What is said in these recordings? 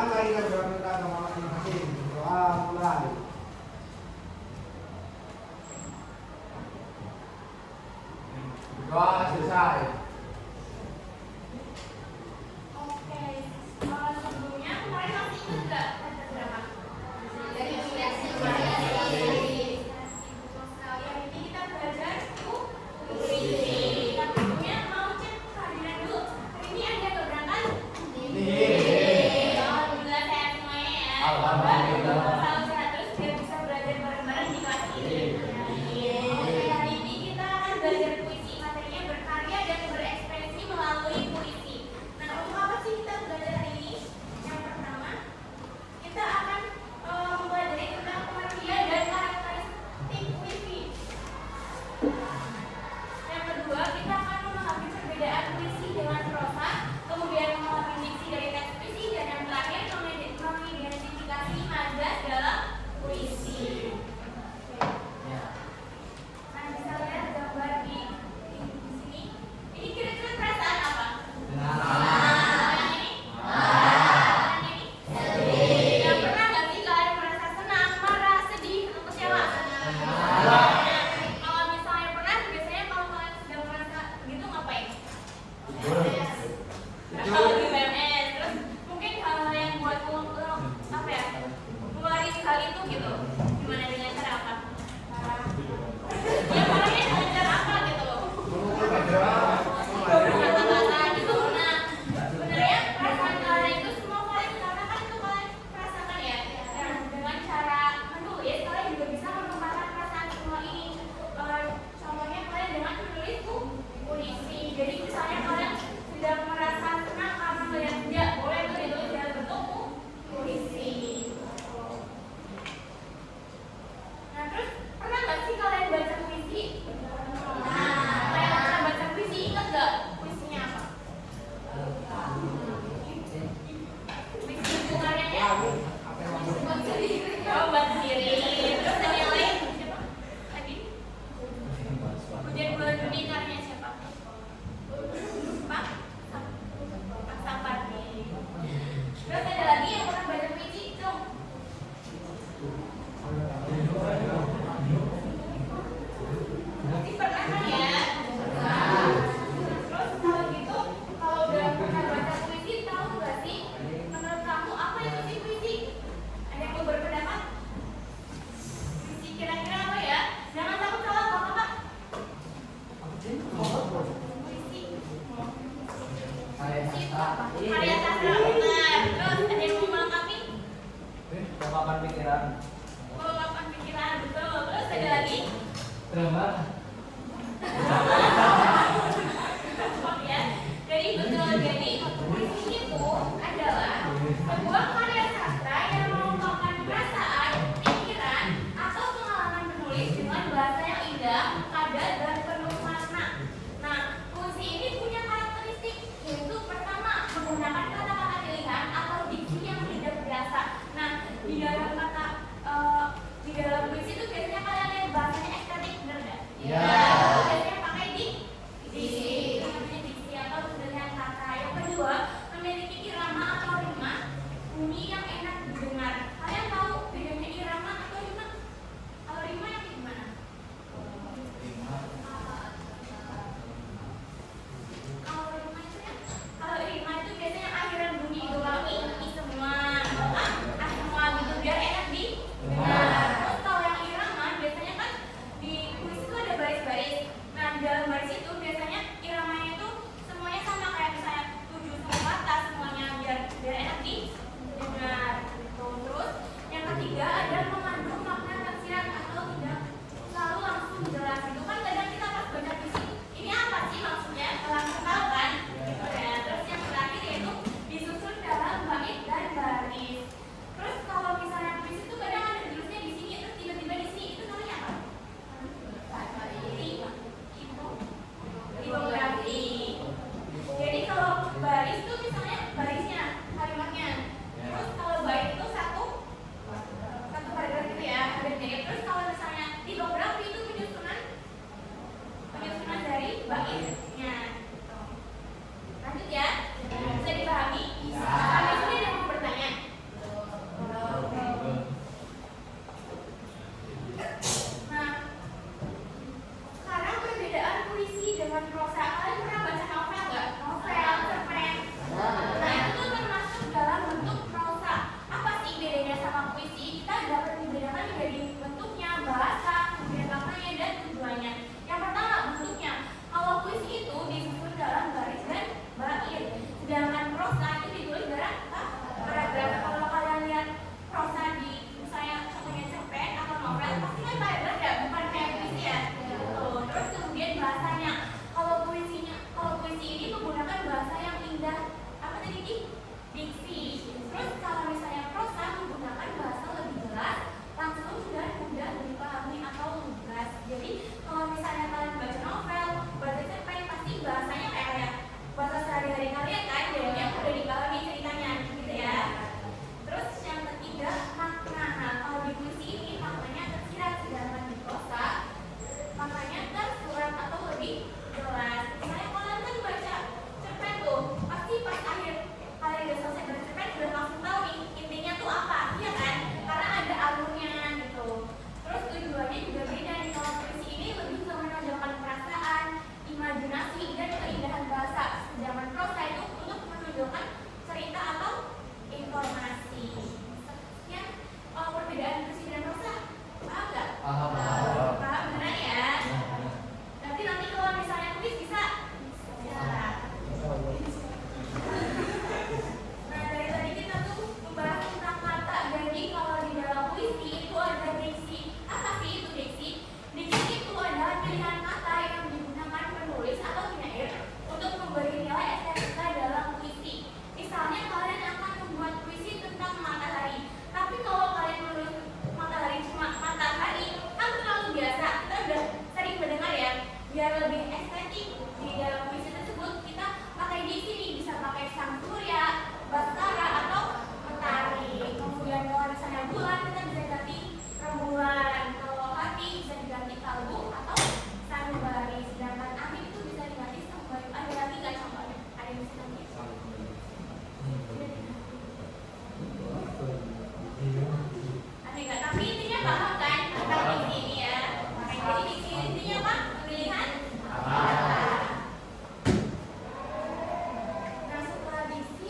Mari kita berdoa sama masing-masing. Doa mulai. Doa selesai. Oke, sebelumnya kemarin masih ingat nggak ada berapa? Dari sosial yang ini kita belajar puisi. Tapi sebelumnya mau cek kehadiran dulu. Hari ini ada yang berangkat? Alhamdulillah sehat semuanya ya. Alhamdulillah. Salam sehat terus biar bisa belajar bareng-bareng di kelas ini. Oke, hari ini kita akan belajar puisi. Materinya berkarya dan berekspresi melalui puisi. Nah, untuk apa sih kita belajar hari ini? Yang pertama, kita akan mempelajari tentang pengertian dan karakteristik puisi. Yang kedua, kita akan memahami perbedaan puisi dengan prosa, kemudian memahami diksi dari teks puisi, dan yang terakhir mengidentifikasi nada dalam puisi. Nah, bisa lihat gambar di sini. Ini kira-kira perasaan apa? Yang ini? Yang ini? Yang pernah nggak sih kalian merasa senang, marah, sedih, atau kecewa? Kalau misalnya pernah, biasanya kalau kalian sedang merasa gitu ngapain? Kalau di PMS, terus mungkin hal-hal yang buat apa ya? Mengeluarin hal itu gitu. Gimana dengan cara apa? Ya marahnya dengan cara apa gitu? Kata-kata gitu. Nah, sebenarnya perasaan kalian itu semua kalian karena kan itu kalian merasakan ya. Dan dengan cara menulis kalian juga bisa mengembangkan perasaan semua ini. Contohnya kalian dengan menulis puisi. Jadi misalnya kalian sedang merasa senang karena melihat dia, boleh tuh ditulis dalam bentuk puisi. Nah, terus pernah nggak sih kalian baca puisi? Nah, kalian pernah baca puisi, ingat nggak puisinya apa? Puisi itu karyanya? Oh, buat sendiri. Terus dan yang lain siapa? Lagi? Hujan Bulan Bumi karyanya siapa? Pak Sapardi. Terus ada lagi yang pernah baca puisi? Dong. Pasti pernah kan ya? Terus kalau gitu, kalau udah pernah baca puisi, tahu nggak sih menurut kamu apa itu sih puisi? Ada yang mau berpendapat? Puisi kira-kira apa ya? Jangan takut salah Bapak. Puisi. Puisi itu apa? Karya sastra benar. Terus ada yang mau melengkapi? Papan pikiran. Meluapkan pikiran, betul. Terus ada lagi? Drama. Oh ya, jadi betul. Jadi puisi itu adalah sebuah karya sastra yang mengungkapkan perasaan, pikiran, atau pengalaman penulis dengan bahasa yang indah, padat, dan penuh makna. Nah, puisi ini punya karakteristik, yaitu pertama menggunakan kata-kata pilihan atau diksi yang tidak biasa. Nah, di dalam puisi itu biasanya kalian lihat bahasanya estetik, bener nggak?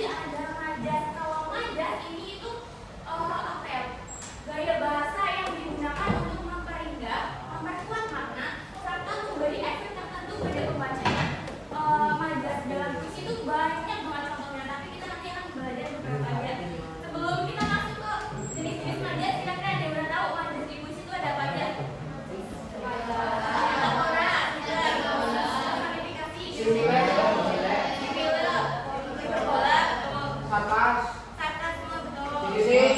lagi ada majas. Kalau majas ini itu apa ya? Gaya bahasa yang digunakan untuk memperindah, memperkuat makna, serta memberi efek tertentu pada pembacanya. Majas dalam puisi itu banyak banget contohnya, tapi kita nanti akan belajar beberapa aja. Sebelum kita masuk ke jenis-jenis majas, kira-kira ada yang udah tahu majas di puisi itu ada apa aja? Metafora, klasifikasi, hiperbola, Sarkas, sarkasme, betul. fisik,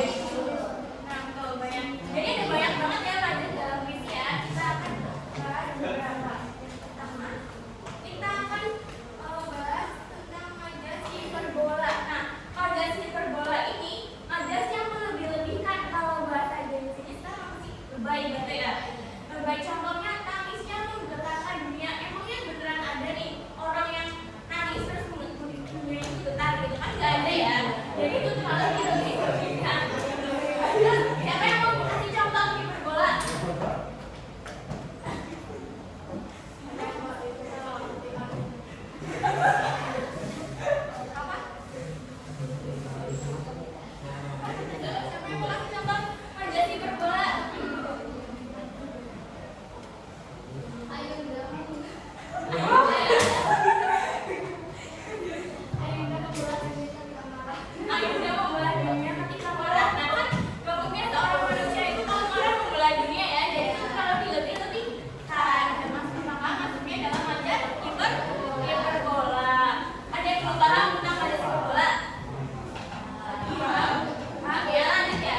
Nah, betul banyak. Jadi ada banyak banget ya majas dalam puisi ya. Kita akan bahas beberapa. Pertama, kita akan bahas tentang majas hiperbola. Nah, majas hiperbola ini majas yang melebih-lebihkan. Kalau bahasa Indonesia sekarang masih lebay gitu ya. Lebay contohnya tangisnya menggetarkan dunia. Emangnya beneran ada nih orang yang nangis terus dunia itu getar gitu kan? Nggak ada ya. Jadi itu terlalu dilebih-lebihkan. Siapa yang mau kasih contoh hiperbola? Apa? Siapa yang mau kasih contoh majas hiperbola? Ayo dong. Ayunda membelah dunia ketika marah. Nah kan babuknya seorang manusia itu kalau marah membelah dunia ya. Jadi itu kalau dilebih-lebihkan. Maka masuknya dalam majas hiperbola. Ada yang belum paham tentang majas hiperbola? Paham ya, lanjut ya.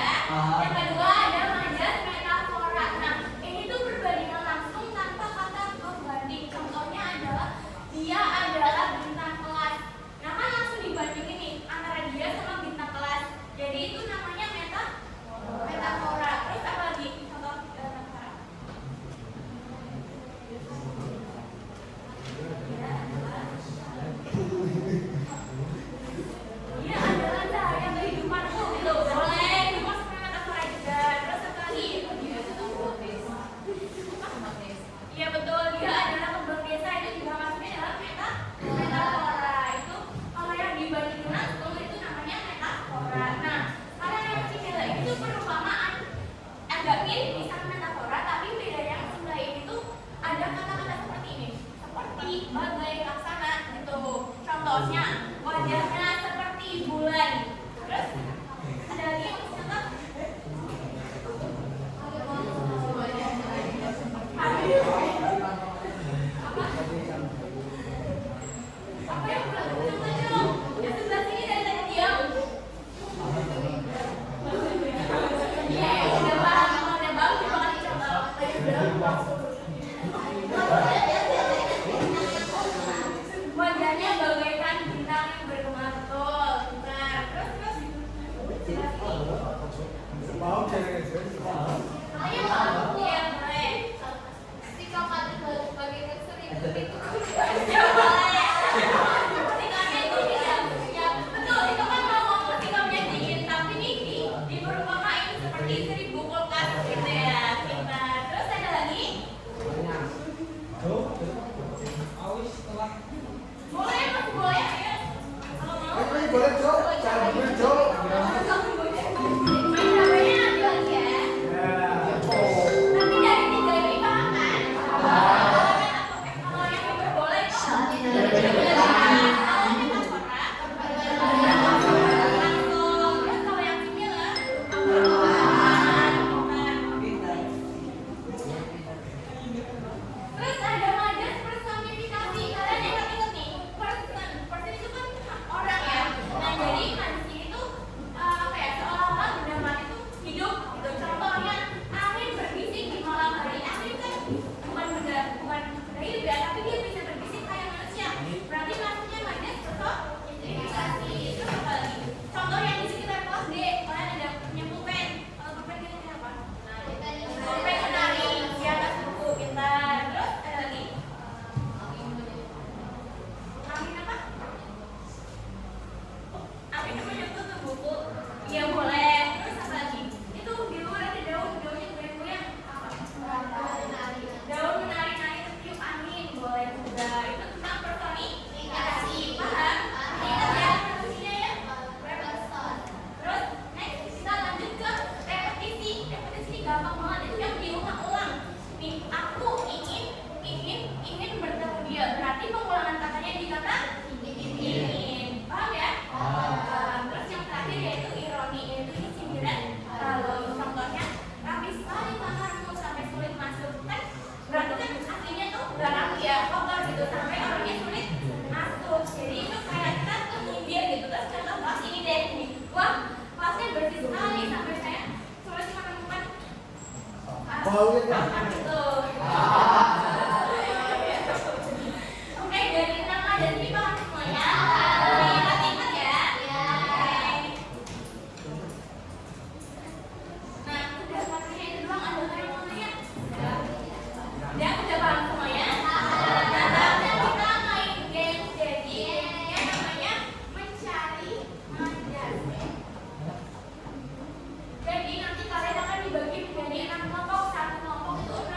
Yang kedua ada majas metafora. Nah ini tuh perbandingan langsung tanpa kata pembanding. Contohnya adalah dia adalah bintang kelas. Nah kan langsung dibandingin nih antara dia sama bintang kelas. Jadi itu namanya metafora. Terus apa lagi? Contoh metafora. Dia adalah cahaya kehidupanku gitu. Boleh dimasukkan metafora juga. Terus apa lagi? Iya betul, dia adalah kembang desa. Itu juga masuknya dalam metafora. Itu kalau yang dibandingin langsung itu namanya metafora. Nah, kalau yang kecil itu perumpamaan agak mirip nih sama metafora, tapi bedanya yang sebelah ini tuh ada kata-kata seperti ini, seperti bagai laksana gitu. Contohnya wajahnya seperti bulan. Terus ada lagi yang bisa contoh? Apa yang belum contoh dong? Yang sebelah sini dari tadi diam. Iya, udah paham. Kalau udah paham, coba kasih contoh. Wajahnya bagaikan bintang yang bergema betul. Benar. Terus. mau jangan Ayo, iya boleh. Sikamnya bagaikan seribu ya boleh. Sikamnya dingin ya. Betul, itu kan mau ngomong sikamnya dingin, tapi nih di perumpamaan seperti 1000 kulkas gitu ya. Kita terus ada lagi? Boleh, masih boleh ya. Kalau mau. boleh Cok, jangan dulu Cok. Main namanya nanti lagi ya. Nanti dari 3 ini paham kan? Kalau yang hiperbola itu terus kalau yang similar terus ada majas personifikasi. Kalian ingat nih, person itu kan orang ya. Nah jadi majas ini tuh baunya kan. Tuh. Oke, dari nama dan ini paham semuanya. Ingat-ingat ya. Nah, udah pakai itu doang, ada yang mau nanya? Udah paham semuanya? Nah, saatnya kita main game. Jadi, gamenya namanya mencari mandas. Jadi nanti kalian akan dibagi menjadi 6 kelompok. Satu kelompok itu 6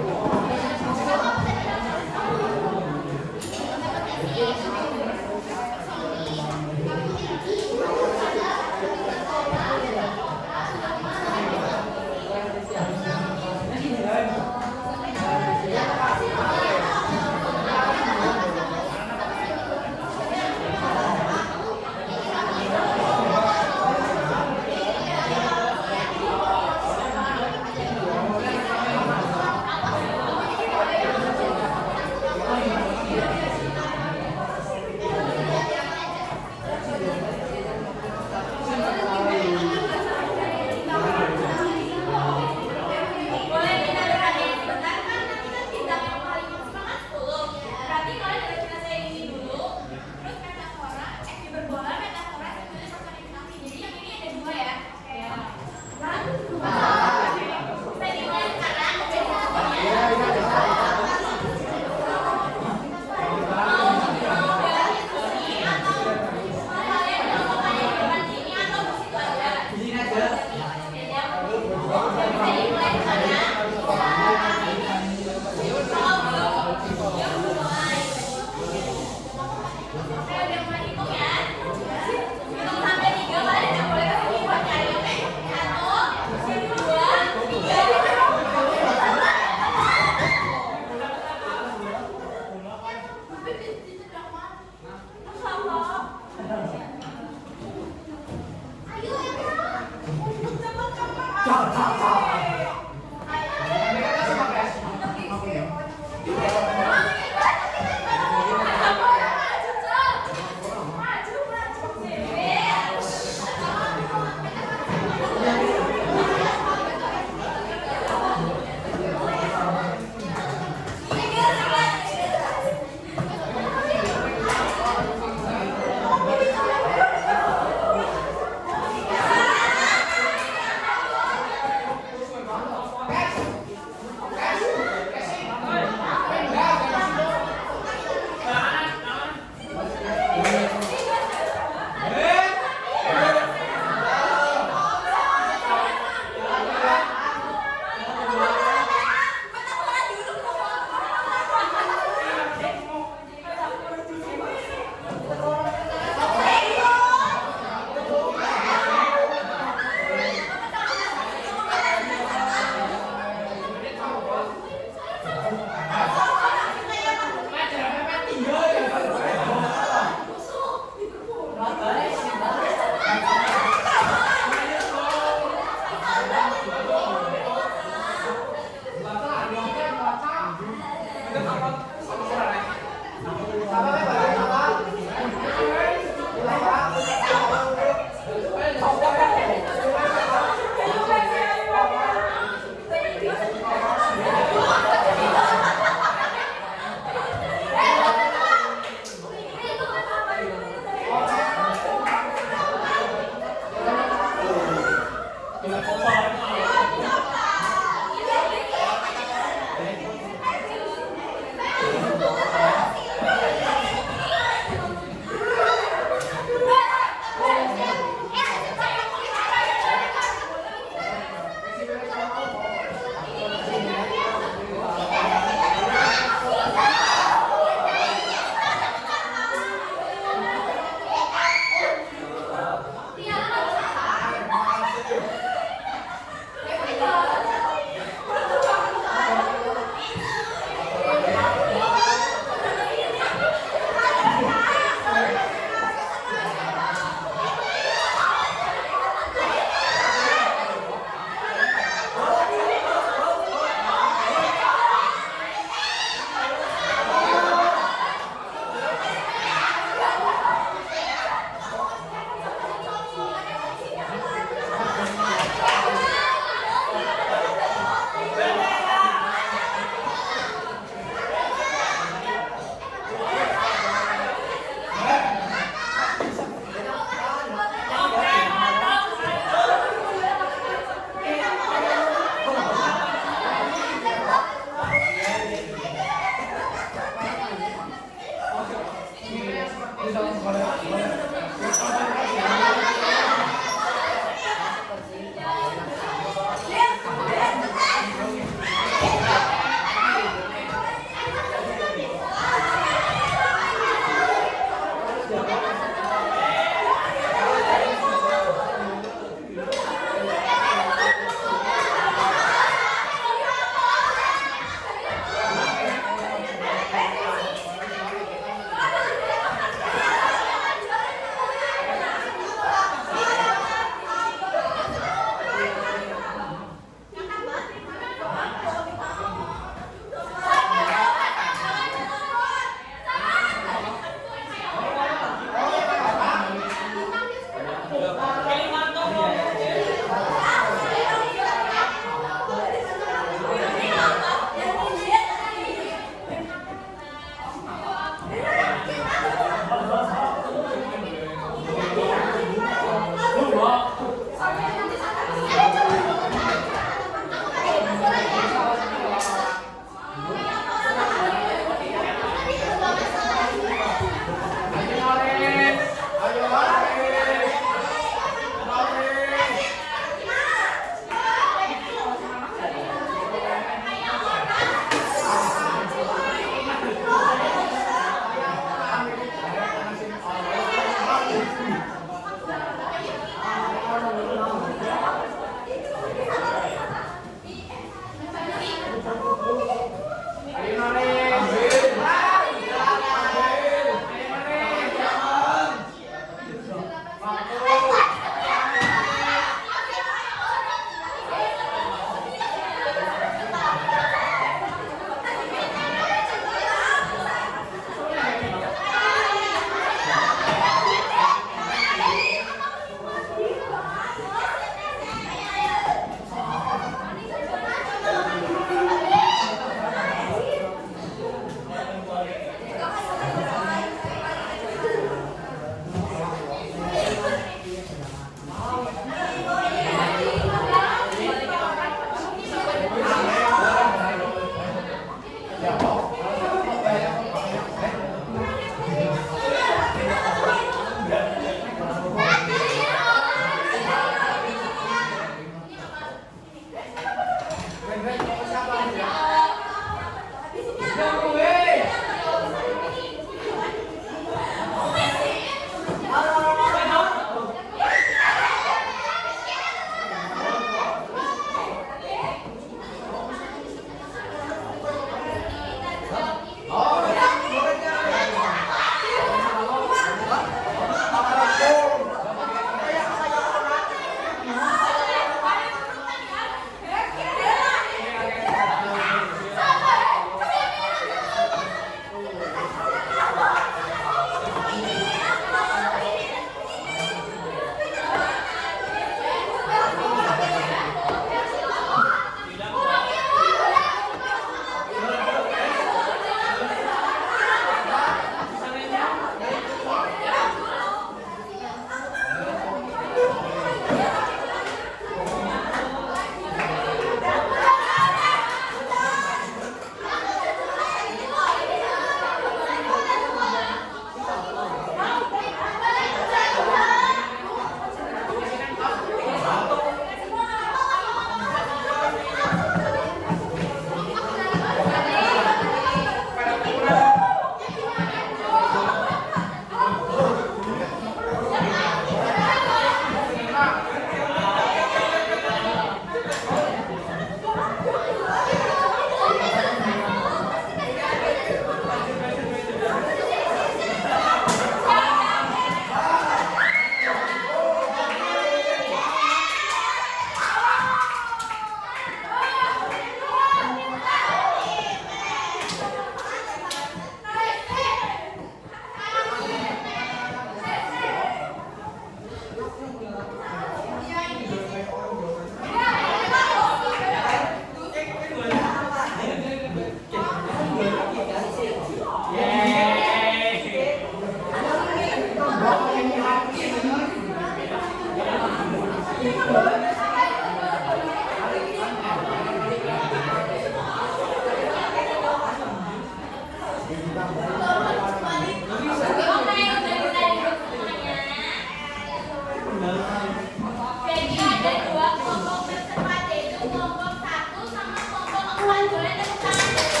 boleh tepuk tangan dulu.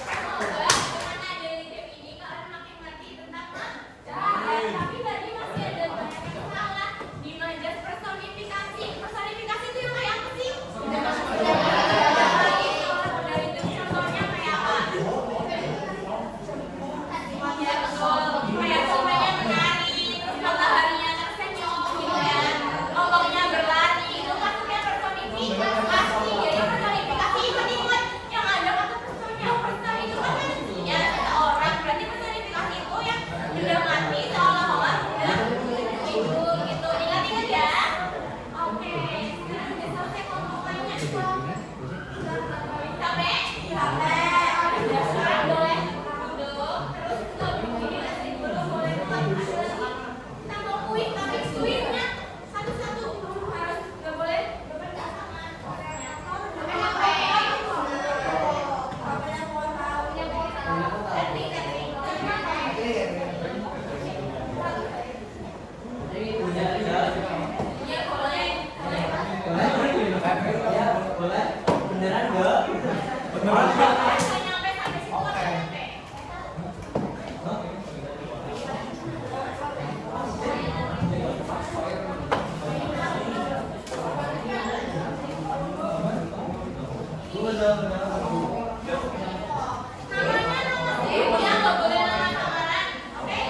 Semoga dengan adanya game ini kalian makin ngerti tentang majas. Tapi tadi masih ada banyak yang salah di majas personifikasi. Personifikasi itu yang kayak apa sih? Dari itu contohnya kayak apa? Ya betul. Kayak semuanya menari, terus mataharinya tersenyum gitu ya. Lomboknya berlari, itu maksudnya personifikasi. Jadi personifikasi ingat yang ada kata personnya. Person itu kan manusia, seseorang. Berarti personifikasi itu yang sudah mati seolah-olah sudah hidup gitu. Ingat-ingat ya. Oke, sekarang udah selesai kelompoknya. Sampai? Udah sekarang boleh duduk. Terus kalau begini nanti dulu boleh kita mau kuis, tapi kuisnya satu-satu harus nggak boleh berbeda sama orangnya. Iya boleh. Beneran enggak? Sampai nyampe sampai situ sampai. Namanya nama sih, dia nggak boleh nama samaran. Oke?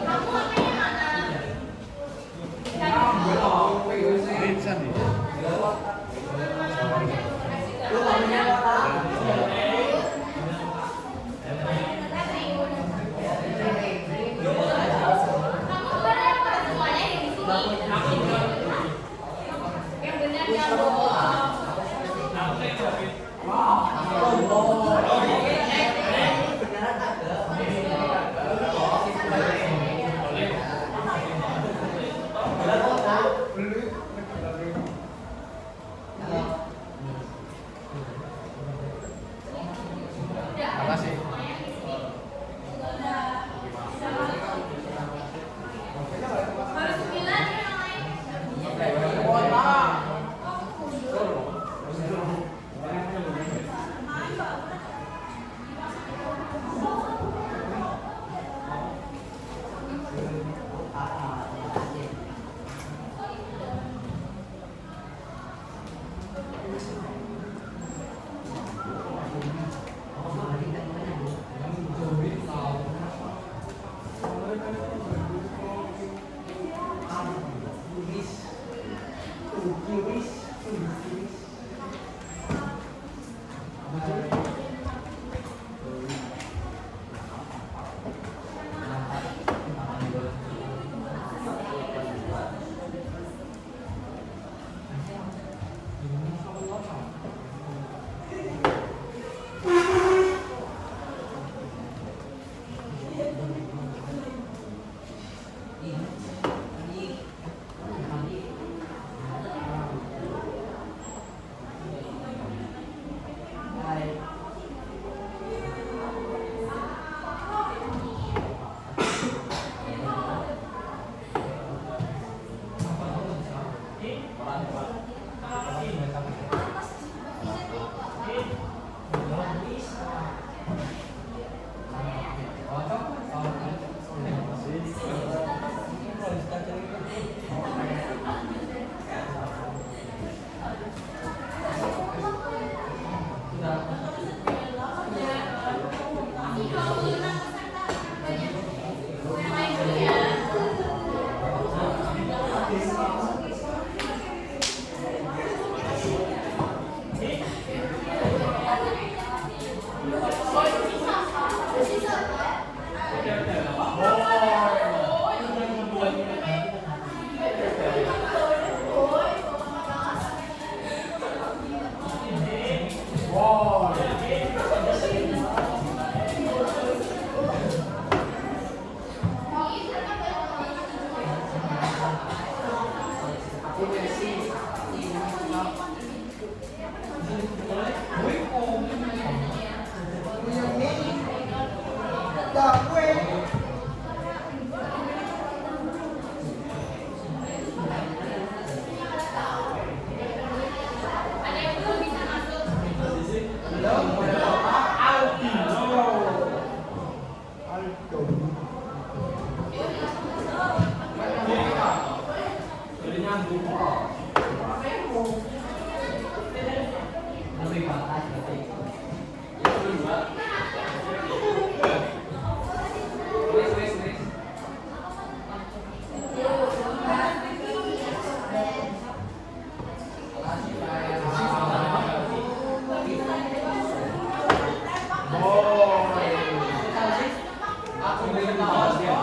Kamu apanya mana? Vincent. Kamu berapa semuanya yang di sini? Yang benar yang bohong. Makasih. Baru 9 yang lain. Ada yang belum bisa masuk? Jadi nyambung kok. Lebih batas berarti. Itu dua. Wes. Aku beli kaos ya.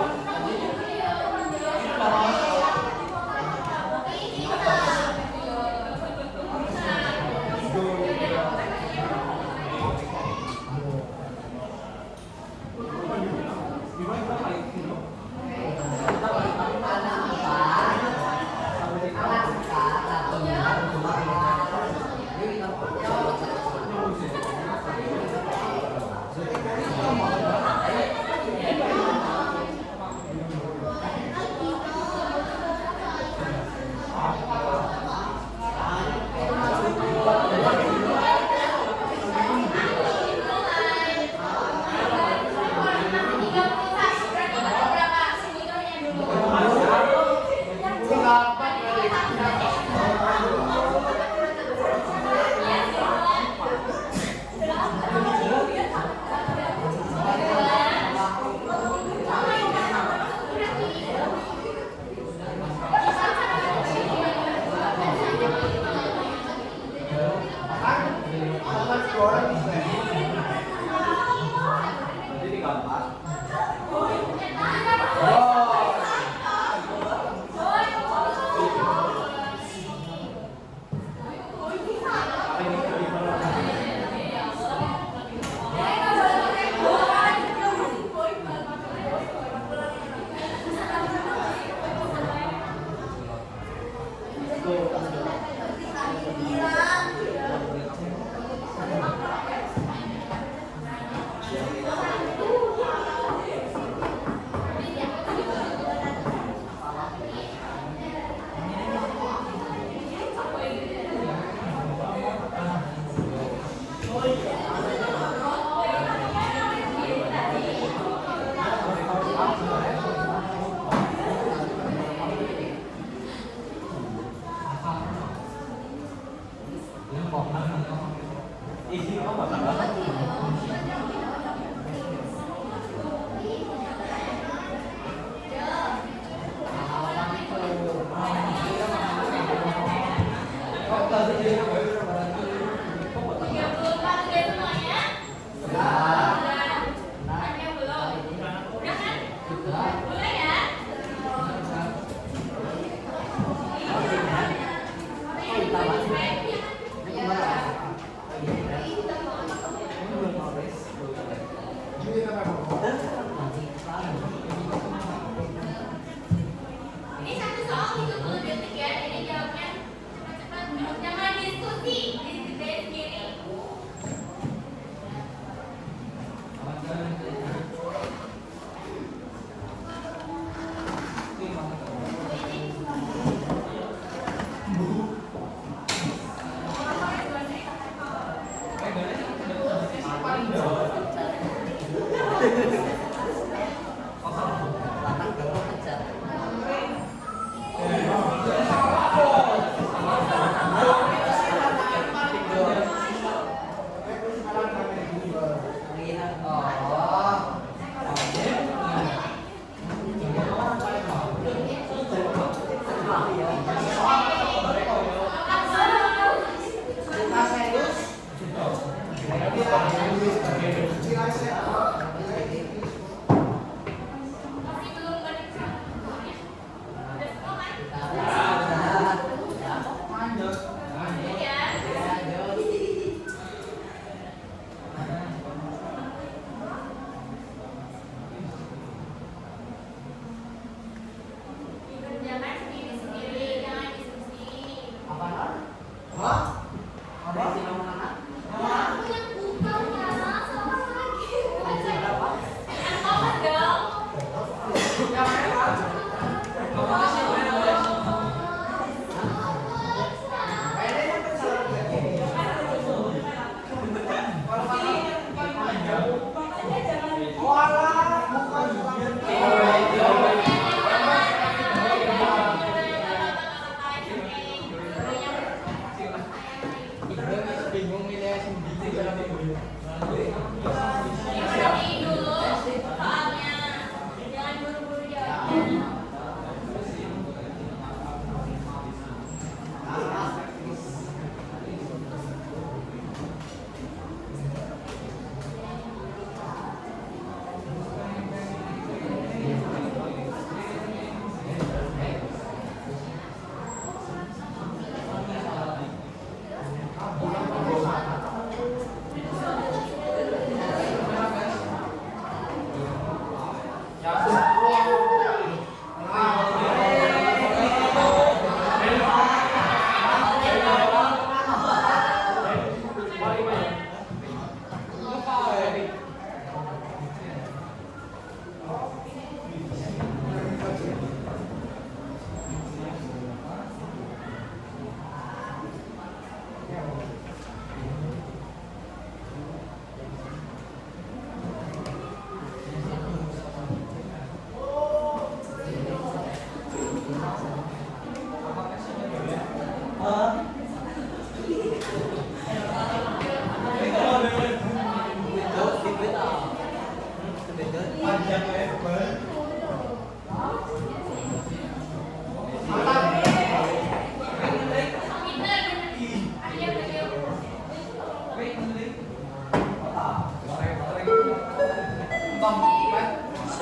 Jadi gampang. Isi apa? Ini satu soal 30 detik ya, jadi jawabnya cepat-cepat. Jangan diskusi, dikerjain sendiri.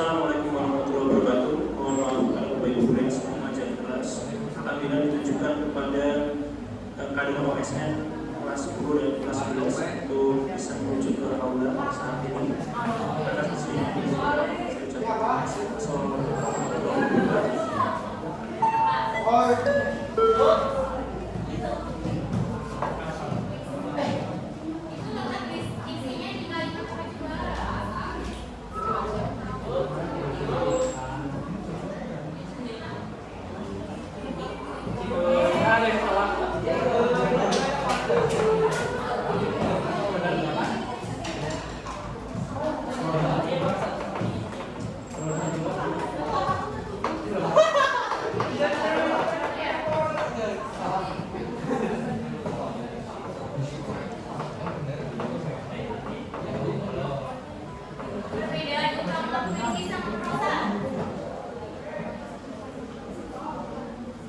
Assalamualaikum warahmatullahi wabarakatuh. Mohon maaf kalau Bapak Ibu yang sedang mengajar kelas. Apabila ditujukan kepada kader OSN kelas 10 dan kelas 11 untuk bisa menuju ke aula saat ini. Atas kesini saya ucapkan Assalamualaikum warahmatullahi wabarakatuh. Perbedaan utama puisi sama prosa.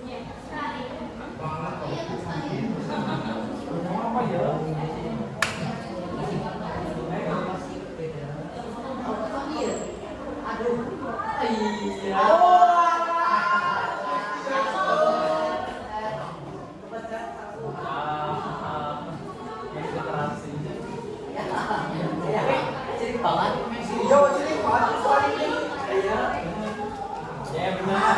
Ya, sekali. Apa ya? Aduh. Iya. Yo, jadi banget soal ini. Iya. Ya benar.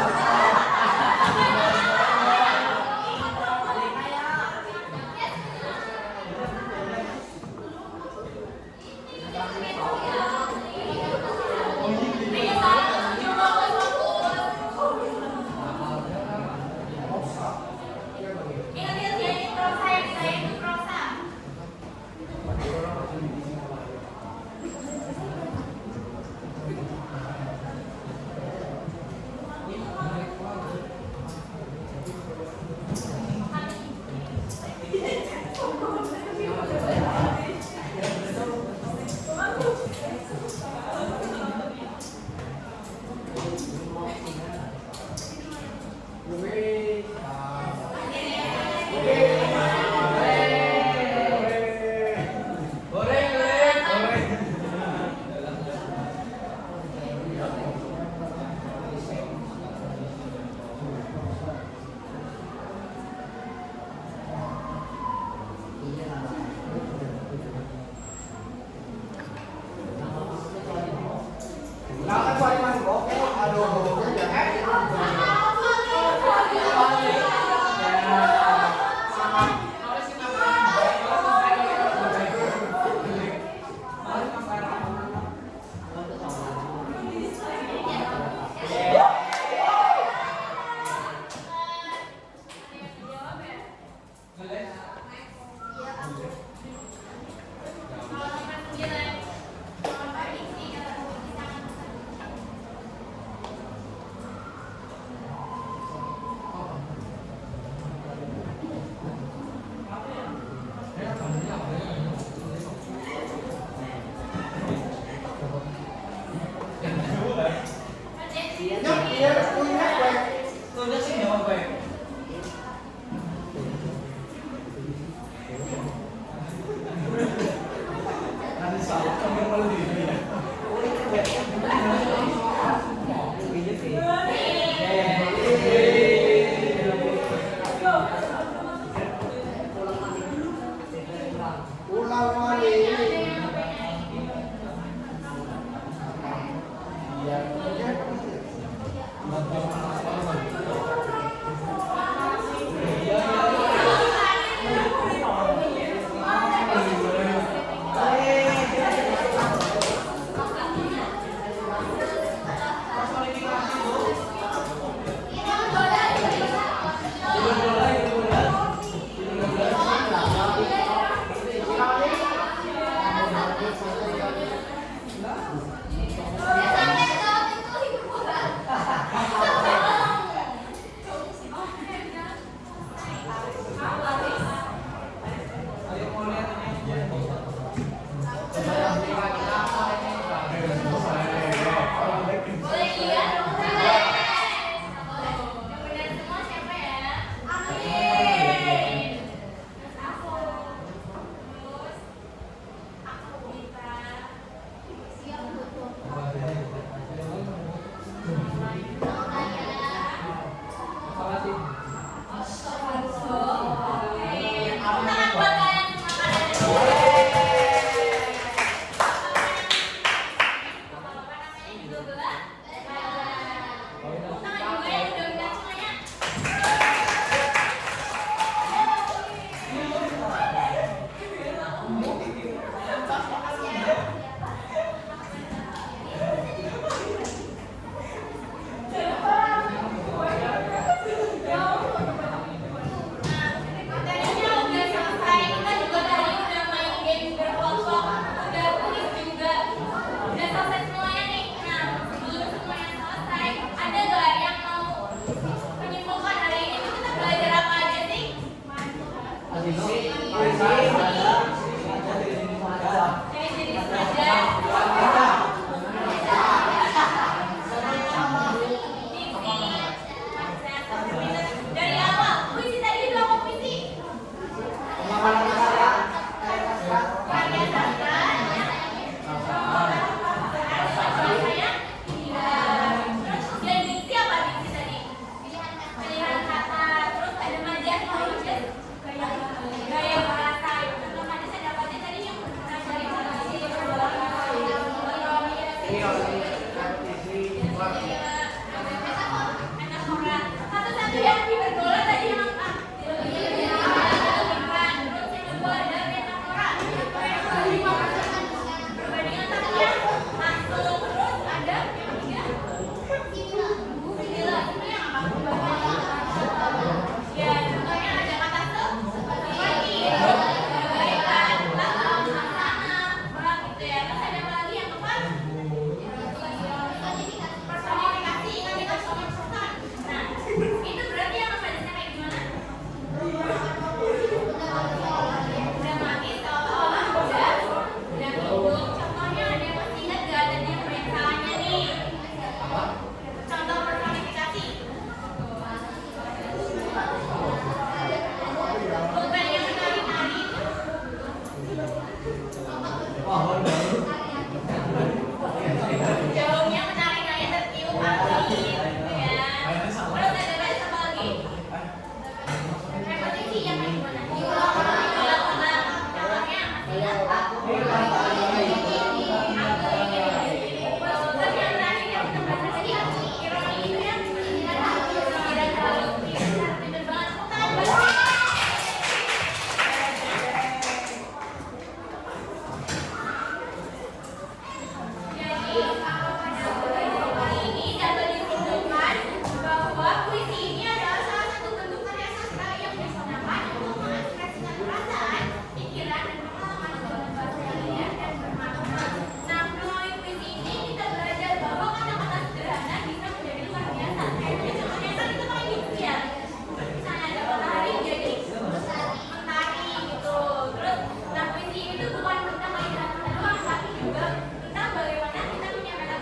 Ingat ya, ini prosa yang saya itu prosa. Ini kompetisi luar. Metafora. Satu-satu yang hiperbola tadi yang apa? Terus yang kedua ada metafora. Perbandingan tadi yang masuk. Terus ada yang ketiga. Similar. Itu yang apa? Ya, contohnya ada kata seperti kebaikan, hasanah, berat gitu ya. Terus ada apa lagi yang keempat? Personifikasi, ingat kita soal pesan. Nah, itu berarti yang membahasnya kayak gimana? Udah mati, seolah-olah udah hidup. Contohnya ada yang masih ingat gak tadi pementaannya nih? Contoh personifikasi. Bukan yang menari-nari itu. Jauhnya menari-nari tertiup angin gitu ya. Terus ada baris apa lagi? Repetisi yang kayak gimana? Diulang-ulang. Contohnya masih ingat? Terus yang terakhir yang kita bahas tadi ironi itu ya. Tidak terlalu pinter banget. Tepuk Jadi, kalau pada kuis kali ini dapat disimpulkan bahwa puisi ini adalah salah satu bentuk karya sastra yang digunakan untuk mengekspresikan perasaan, pikiran, dan pengalaman dalam bahasa yang liar dan bermakna. Nah, melalui puisi ini kita belajar bahwa kata-kata sederhana bisa menjadi luar biasa. Kayak contohnya kan kita pakai gitu ya. Misalnya ada matahari jadi mentari gitu. Terus, nah puisi ini tuh bukan tentang keindahan doang, tapi juga tentang bagaimana kita menyampaikan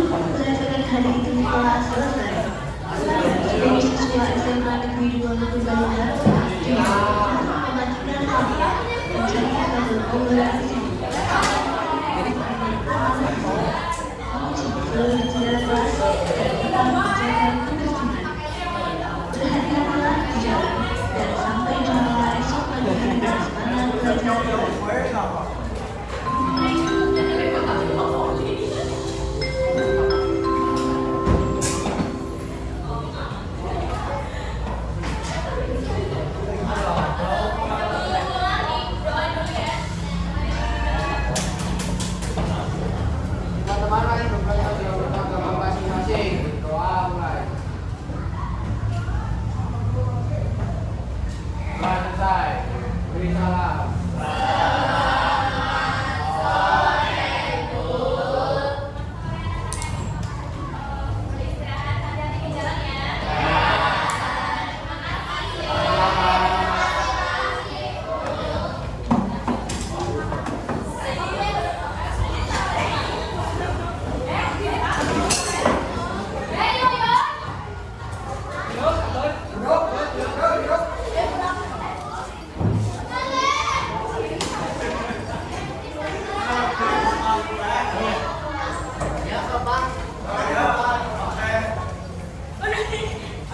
Pelajaran hari itu telah selesai. Dari siswa SMA Negeri 2 Lubuk Balongan, mematikan kamera mencari kabel penggunaan listrik. Sebelum berjalan kelas, kita menjaga kebersihan. Berhati-hatilah di jalan dan sampai jumpa esok pagi di semangat belajar. Teman-teman mari berdoa di agama masing-masing. Doa mulai. Doa selesai. Beri salam. Istirahat, hati-hati di jalan ya.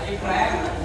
Ayo, Frank.